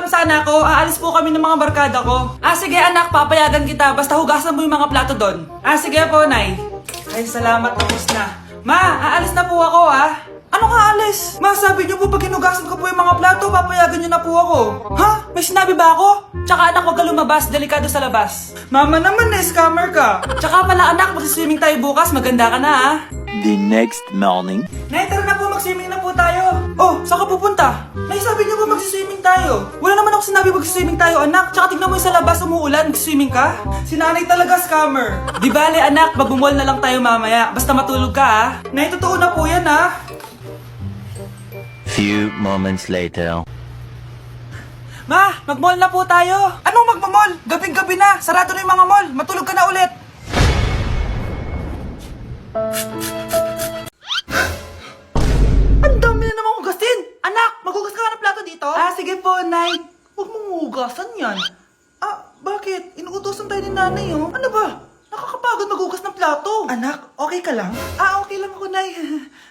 lang sana ako. Aalis po kami ng mga barkada ko. Sige anak, papayagan kita. Basta hugasan mo yung mga plato doon. Sige po, Nay. Ay, salamat. Tapos na. Ma, aalis na po ako Ano nga alis? Ma, sabi niyo po pag hinugasan ko po yung mga plato, papayagan niyo na po ako. Ha? May sinabi ba ako? Tsaka anak, huwag ka lumabas. Delikado sa labas. Mama naman, scammer ka. Tsaka pala anak, magsiswimming tayo bukas. Maganda ka na The next morning. Nay, tara na po, mag-swimming na po tayo. Oh, saan ka pupunta? Nay, sabi niyo ba mag-swimming tayo? Wala naman ako sinabi mag-swimming tayo, anak. Tsaka tignan mo yung sa labas, umuulan, mag-swimming ka? Si nanay talaga scammer. Di bale, anak, mag-mall na lang tayo mamaya. Basta matulog ka, Nay, totoo na po yan, Few moments later. Ma, mag-mall na po tayo. Anong mag-mall? Gabing-gabi na. Sarado na yung mga mall. Matulog ka na ulit. Ang dami na namang hugasin! Anak, maghugas ka ng plato dito? Sige po, Nay. Huwag mong hugasan yan. Bakit? Inuutosan tayo ni nanay, Ano ba? Nakakapagod maghugas ng plato. Anak, okay ka lang? Okay lang ako, Nay.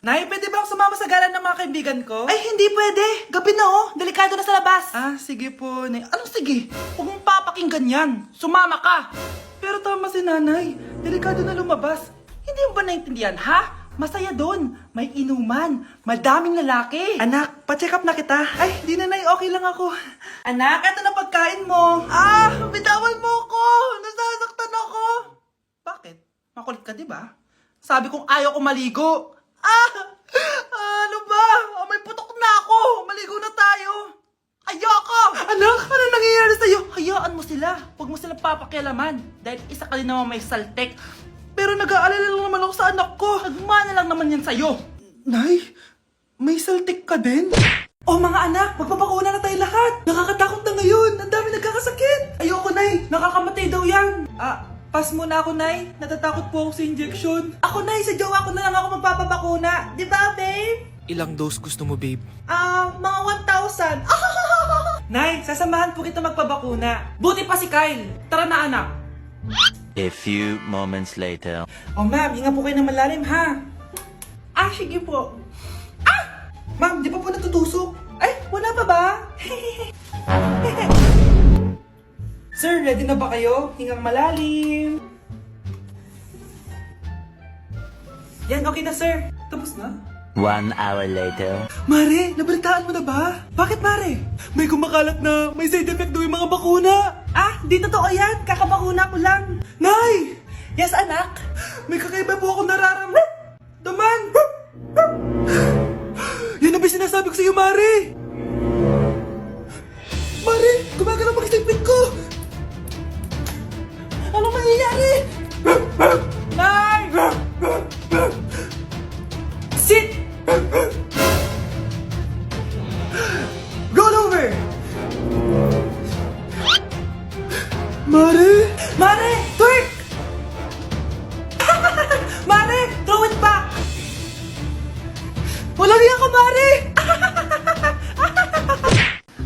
Nay, pwede bang sumama sa gala ng mga kaibigan ko? Ay, hindi pwede. Gabi na, Delikado na sa labas. Sige po, Nay. Anong sige? Huwag mong papakinggan yan. Sumama ka. Pero tama si nanay. Delikado na lumabas. Hindi mo ba naintindihan, ha? Masaya doon. May inuman. Madaming lalaki. Anak, pa-check up na kita. Ay, di na, Nay. Okay lang ako. Anak, eto na pagkain mo. Bitawan mo ko. Nasasaktan ako. Bakit? Makulit ka, di ba? Sabi kong ayaw ko maligo. Ano ba? May putok na ako. Maligo na tayo. Ayoko! Anak, ano nangyayari sa'yo? Hayaan mo sila. Huwag mo sila papakialaman. Dahil isa ka din naman may saltek. Pero nag-aalala lang naman ako sa anak ko. Nagmana lang naman yan sa'yo. Nay, may saltik ka din? Mga anak, magpapakuna na tayo lahat. Nakakatakot na ngayon. Ang dami nagkakasakit. Ayoko, Nay. Nakakamatay daw yan. Pass muna ako, Nay. Natatakot po ako sa injection. Ako, Nay, sa jowa ko na lang ako magpapabakuna. Di ba, babe? Ilang dose gusto mo, babe? Mga 1,000. Nay, sasamahan po kita magpabakuna. Buti pa si Kyle. Tara na, anak. A few moments later. Ma'am, hinga po kayo ng malalim, ha? Sige po. Ma'am, di pa po natutusok? Ay, wala pa ba? Sir, ready na ba kayo? Hingang malalim. Yan, okay na, sir. Tapos na? 1 hour later. Mare, nabalitaan mo na ba? Bakit, Mare? May kumakalat na may side effect daw yung mga bakuna. Di totoo yan. Kakabakuna ko lang. Nay! Yes, anak? May kakaiba po ako nararamdaman. Yan na ba sinasabi ko sa iyo, Mare? Mare, gumagalaw ang isipin ko. Anong mangyayari? Nay! Sit! Roll over! Mare! Mare! Twerk! Mare! Throw it back! Walang iya ka, Mare!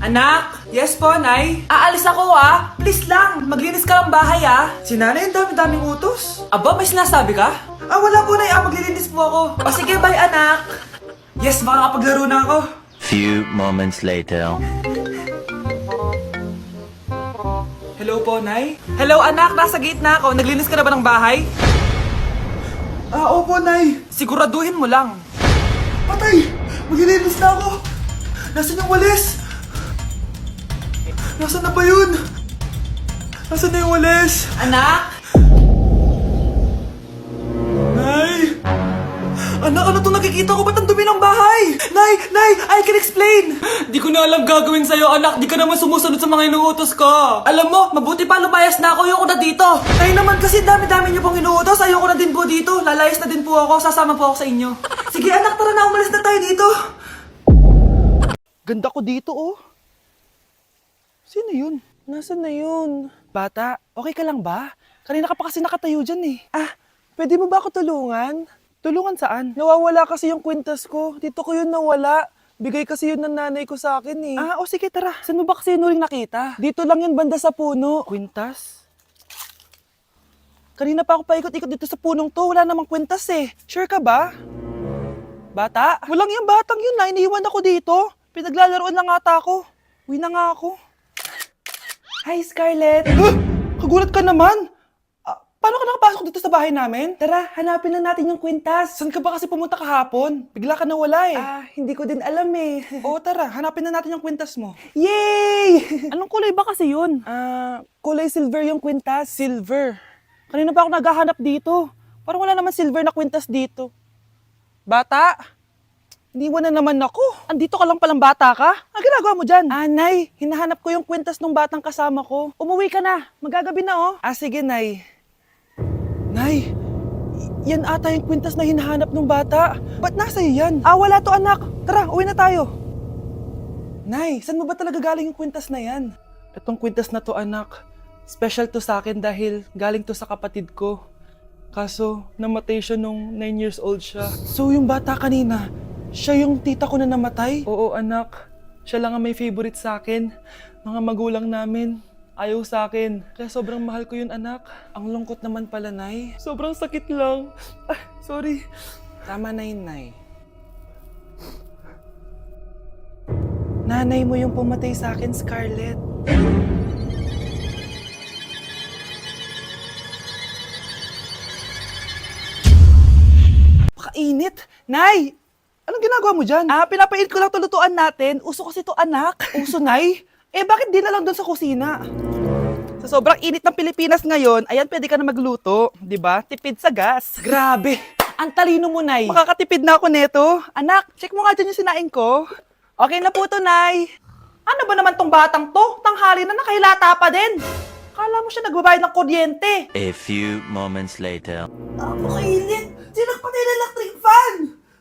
Anak! Yes po, Nay? Aalis ako, Please lang, maglinis ka ng bahay, Si Nanay, ang dami-daming utos. Aba, may sinasabi ka? Wala po, Nay. Maglilinis po ako. Sige, bye, anak. Yes, makakapaglaro na ako. Few moments later. Hello po, Nay? Hello, anak. Nasa gate na ako. Naglinis ka na ba ng bahay? Opo, Nay. Siguraduhin mo lang. Patay! Maglilinis na ako. Nasaan yung walis? Nasaan na ba yun? Nasaan na yung walis? Anak? Nay! Anak, ano itong nakikita ko? Ba't ang dumi ng bahay? Nay! I can explain! Di ko na alam gagawin sa'yo, anak. Di ka naman sumusunod sa mga inuutos ko. Alam mo, mabuti pa lumayas na ako. Ayoko na dito. Nay naman kasi dami-dami niyo pong inuutos. Ayoko na din po dito. Lalayas na din po ako. Sasama po ako sa inyo. Sige, anak, tara na. Umalis na tayo dito. Ganda ko dito, Sino yun? Nasaan na yun? Bata, okay ka lang ba? Kanina ka pa kasi nakatayo dyan, Pwede mo ba ako tulungan? Tulungan saan? Nawawala kasi yung kwintas ko. Dito ko yun nawala. Bigay kasi yun ng nanay ko sa akin, sige, tara. Saan mo ba kasi yun uling nakita? Dito lang yun, banda sa puno. Kwintas? Kanina pa ako paikot-ikot dito sa punong to. Wala namang kwintas, Sure ka ba? Bata? Walang yung batang yun, iniiwan ako dito. Pinaglalaroan lang ata ako. Uwi na nga ako. Hi, Scarlett! Kagulat ka naman! Paano ka nakapasok dito sa bahay namin? Tara, hanapin lang natin yung kwintas. Saan ka ba kasi pumunta kahapon? Bigla ka nawala eh. Hindi ko din alam eh. Oo, tara, hanapin na natin yung kwintas mo. Yay! Anong kulay ba kasi yun? Kulay silver yung kwintas. Silver? Kanina pa ako naghahanap dito. Parang wala naman silver na kwintas dito. Bata? Iniwan na naman ako. Andito ka lang palang bata ka? Ang ginagawa mo dyan? Nay, hinahanap ko yung kwintas ng batang kasama ko. Umuwi ka na. Magagabi na oh. Sige, Nay. Nay, yan ata yung kwintas na hinahanap ng bata. Ba't nasa iyo yan? Wala to anak. Tara, uwi na tayo. Nay, saan mo ba talaga galing yung kwintas na yan? Itong kwintas na to anak, special to sa akin dahil galing to sa kapatid ko. Kaso, namatay siya nung 9 years old siya. So yung bata kanina, siya yung tita ko na namatay? Oo anak, siya lang ang may favorite sa akin. Mga magulang namin. Ayaw sa akin. Kaya sobrang mahal ko yun, anak. Ang lungkot naman pala, Nay. Sobrang sakit lang. Sorry. Tama na yun, Nay. Nanay mo yung pumatay sa akin, Scarlett. Pakainit. Nay! Anong ginagawa mo dyan? Pinapainit ko lang tulutuan natin. Uso kasi to, anak. Uso, Nay? Bakit di na lang doon sa kusina? Sa sobrang init ng Pilipinas ngayon, ayan, pwede ka na magluto. Di ba? Tipid sa gas. Grabe! Ang talino mo, Nay. Makakatipid na ako neto. Anak, check mo nga dyan yung sinaing ko. Okay na po to, Nay. Ano ba naman tong batang to? Tanghali na nakahilata pa din. Kala mo siya nagbabayad ng kuryente. A few moments later. Napakainit! Sinagpatay na electric fan!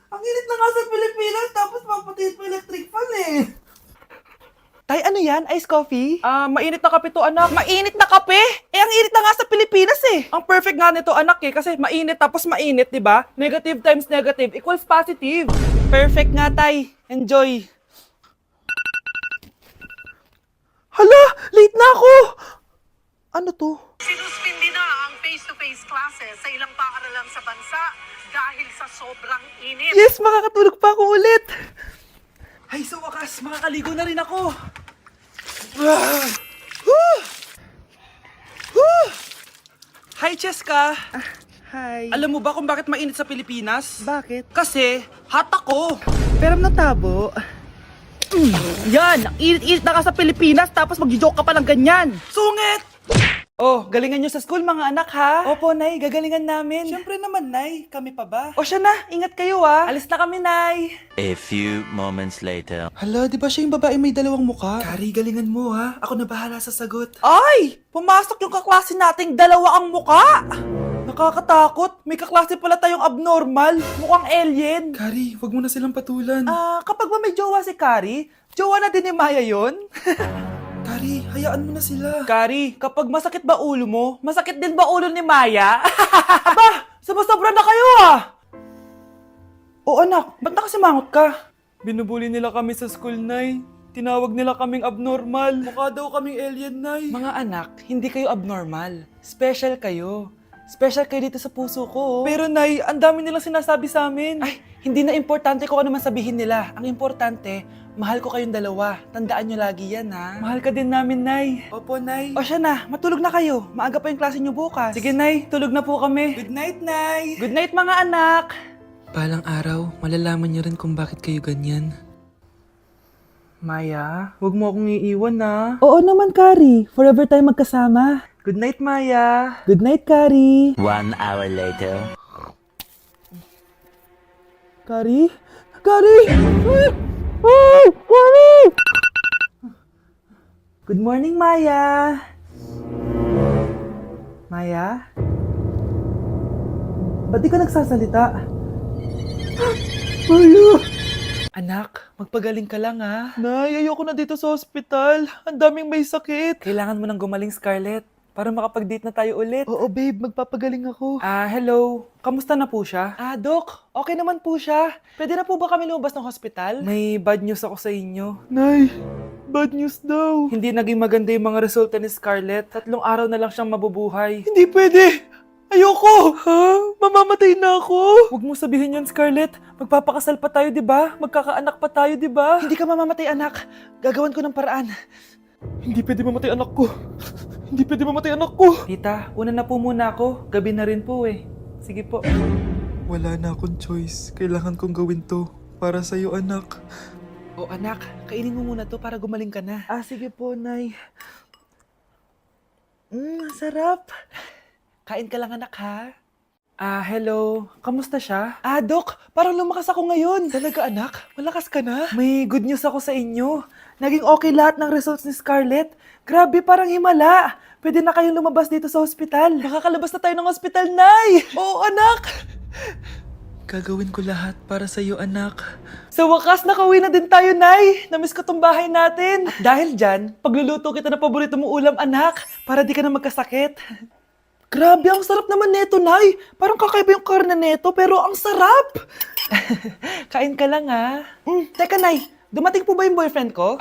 Ang init na nga sa Pilipinas, tapos mapatay pa electric fan eh. Tay, ano yan? Ice coffee? Mainit na kape to, anak. Mainit na kape? Ang init na nga sa Pilipinas eh. Ang perfect nga nito, anak eh, kasi mainit tapos mainit, di ba? Negative times negative equals positive. Perfect nga, Tay. Enjoy. Hala! Late na ako! Ano to? Sinuspindi na ang face-to-face classes sa ilang paaralan sa bansa dahil sa sobrang init. Yes, makakatulog pa ako ulit. Ay, sa wakas, makakaligo na rin ako. Hi, Cheska. Hi. Alam mo ba kung bakit mainit sa Pilipinas? Bakit? Kasi, hot ako. Pero natabo. Yan, ang init-init na ka sa Pilipinas tapos mag-joke ka pa ng ganyan. Sungit! Oh, galingan nyo sa school mga anak ha? Opo, Nay, gagalingan namin. Siyempre naman, Nay. Kami pa ba? O siya na, ingat kayo ha. Alis na kami, Nay. A few moments later. Hala, di ba siya yung babae may dalawang muka? Kari, galingan mo ha. Ako na bahala sa sagot. Ay! Pumasok yung kaklase nating dalawa ang muka! Nakakatakot. May kaklase pala tayong abnormal. Mukhang alien. Kari, wag mo na silang patulan. Kapag ba may jowa si Kari, jowa na din ni Maya yun? Kari, hayaan mo na sila. Kari, kapag masakit ba ulo mo, masakit din ba ulo ni Maya? Aba, sobra na kayo ah! O anak, ba't nakasimangot ka? Binubuli nila kami sa school, Nay. Tinawag nila kaming abnormal. Mukha daw kaming alien, Nay. Mga anak, hindi kayo abnormal. Special kayo. Special kayo dito sa puso ko. Pero Nay, ang dami nilang sinasabi sa amin. Ay, hindi na importante kung ano man sabihin nila. Ang importante, mahal ko kayong dalawa. Tandaan nyo lagi yan, ha? Mahal ka din namin, Nay. Opo, Nay. O siya na, matulog na kayo. Maaga pa yung klase nyo bukas. Sige, Nay. Tulog na po kami. Good night, Nay. Good night, mga anak. Balang araw, malalaman niyo rin kung bakit kayo ganyan. Maya, huwag mo akong iiwan, na. Oo naman, Kari. Forever tayo magkasama. Good night, Maya. Good night, Kari. 1 hour later. Kari? Kari! Ay! Kari! Good morning, Maya. Maya? Ba't di ka nagsasalita? Maya! Anak, magpagaling ka lang ha. Nay, ayoko na dito sa ospital. Ang daming may sakit. Kailangan mo nang gumaling, Scarlett. Para makapag-date na tayo ulit. Oo, babe. Magpapagaling ako. Hello. Kamusta na po siya? Doc. Okay naman po siya. Pwede na po ba kami lumabas ng hospital? May bad news ako sa inyo. Nay, bad news daw. Hindi naging maganda yung mga resulta ni Scarlett. 3 araw na lang siyang mabubuhay. Hindi pwede! Ayoko! Ha? Mamamatay na ako! Huwag mo sabihin yan, Scarlett. Magpapakasal pa tayo, di ba? Magkakaanak pa tayo, di ba? Hindi ka mamamatay, anak. Gagawan ko ng paraan. Hindi pwede mamatay anak ko. Hindi pwede mamatay anak ko. Tita, una na po muna ako. Gabi na rin po eh. Sige po. Wala na akong choice. Kailangan kong gawin to. Para sa'yo, anak. O anak, kainin mo muna to para gumaling ka na. Sige po, Nay. Sarap. Kain ka lang, anak, ha? Hello. Kamusta siya? Dok, parang lumakas ako ngayon. Talaga, anak? Malakas ka na? May good news ako sa inyo. Naging okay lahat ng results ni Scarlett. Grabe, parang himala. Pwede na kayong lumabas dito sa ospital. Nakakalabas na tayo ng ospital, Nay! Oo, anak! Gagawin ko lahat para sa'yo, anak. Sa wakas, nakauwi na din tayo, Nay. Namiss ko tong bahay natin. At dahil dyan, pagluluto kita ng paborito mong ulam, anak, para di ka na magkasakit. Grabe, ang sarap naman neto, Nay. Parang kakaiba yung karne neto, pero ang sarap. Kain ka lang, ha? Teka, Nay. Dumating po ba yung boyfriend ko?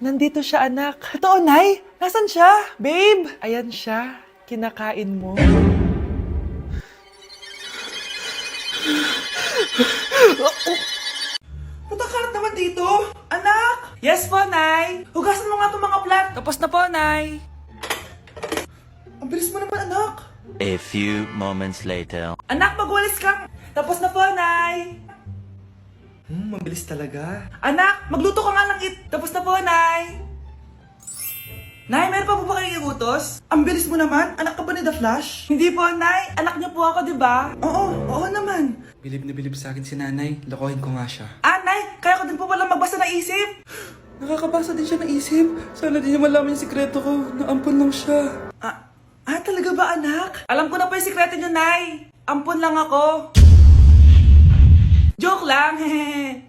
Nandito siya, anak. Totoo, Nay? Nasaan siya? Babe? Ayan siya. Kinakain mo. Patakarat naman dito. Anak! Yes po, Nay. Hugasan mo nga itong mga plat. Tapos na po, Nay. Ang bilis mo naman, anak. A few moments later. Anak, magwalis kang. Tapos na po, Nay. Mabilis talaga. Anak, magluto ka nga ng Tapos na po, Nay. Nay, meron pa po ba kayong iutos? Ang bilis mo naman. Anak ka ba ni The Flash? Hindi po, Nay. Anak niyo po ako, di ba? Oo naman. Bilib na bilib sa akin si nanay. Lokohin ko nga siya. Nay, kaya ko din po pala magbasa ng isip. Nakakabasa din siya ng isip. Sana di niya malaman yung sikreto ko. Naampon lang siya. Talaga ba, anak? Alam ko na po yung sikreto niyo, Nay. Ampun lang ako. Joke lang, hehe.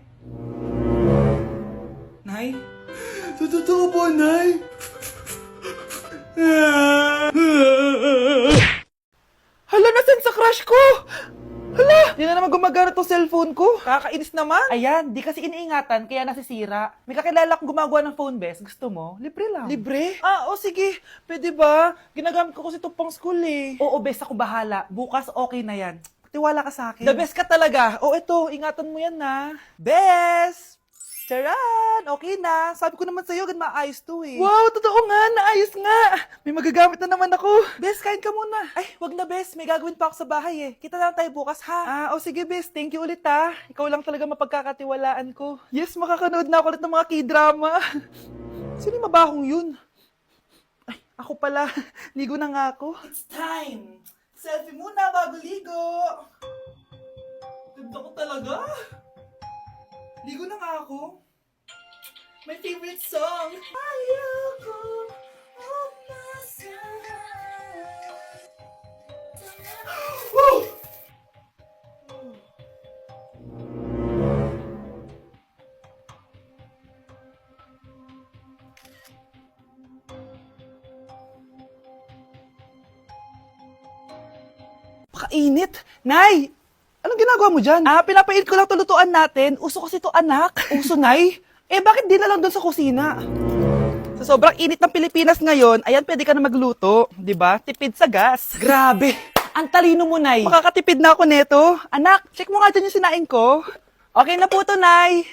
Nay? Totoo po, Nay. Hala, nasan sa crush ko? Hala, di na naman gumagana tong cellphone ko. Kakainis naman. Ayan, di kasi iniingatan, kaya nasisira. May kakilala akong gumagawa ng phone best. Gusto mo? Libre lang. Libre? Sige. Pwede ba? Ginagamit ko kasi ito pang school eh. Oo, best, ako bahala. Bukas okay na yan. Tiwala ka sa akin. The best ka talaga. Ito, ingatan mo yan na. Best! Charan! Okay na. Sabi ko naman sa'yo, gan maayos to eh. Wow, totoo nga. Naayos nga. May magagamit na naman ako. Bes, kain ka muna. Wag na Bes. May gagawin pa ako sa bahay eh. Kita lang tayo bukas ha. Sige Bes. Thank you ulit ha. Ikaw lang talaga mapagkakatiwalaan ko. Yes, makakanood na ako ulit ng mga k-drama. Sino yung mabahong yun? Ako pala. Ligo na nga ako. It's time. Selfie muna bago ligo. Ganda ko talaga. Ligo na nga ako. My favorite song. Ayoko umasahan. Woo! Pakainit. Nay! Anong ginagawa mo dyan? Pinapainit ko lang tulutuan natin. Uso kasi to, anak. Uso, Nay? Bakit di na lang doon sa kusina? Sa sobrang init ng Pilipinas ngayon, ayan, pwede ka na magluto. Diba? Tipid sa gas. Grabe! Ang talino mo, Nay. Makakatipid na ako neto. Anak, check mo nga dyan yung sinain ko. Okay na po to, Nay.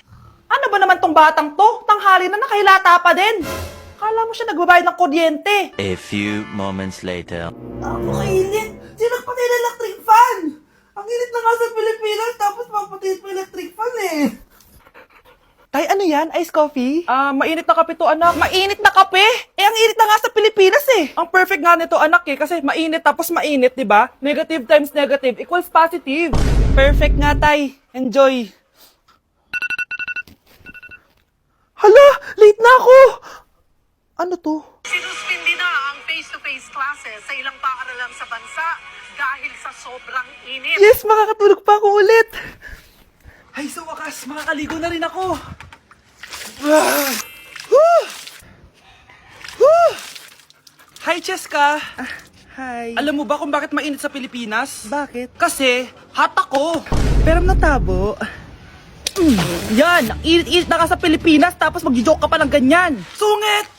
Ano ba naman tong batang to? Tanghali na nakahilata pa din. Kala mo siya nagbabayad ng kuryente. A few moments later. Napakainit! Sinagpatay na electric fan! Ang init na nga sa Pilipinas, tapos mapatay pa electric fan eh. Tay, ano yan? Ice coffee? Mainit na kape to, anak. Mainit na kape? Ang init na nga sa Pilipinas eh. Ang perfect nga nito, anak eh, kasi mainit tapos mainit, di ba? Negative times negative equals positive. Perfect nga, Tay. Enjoy. Hala, late na ako. Ano to? Sinuspindi na ang face-to-face classes sa ilang paaralan sa bansa dahil sa sobrang init. Yes, makakatulog pa ako ulit. Ay, sa wakas, makakaligo na rin ako. Hi, Cheska. Hi. Alam mo ba kung bakit mainit sa Pilipinas? Bakit? Kasi, hot ako. Pero natabo. Yan, ang init-init na ka sa Pilipinas tapos mag-joke ka pa ng ganyan. Sungit!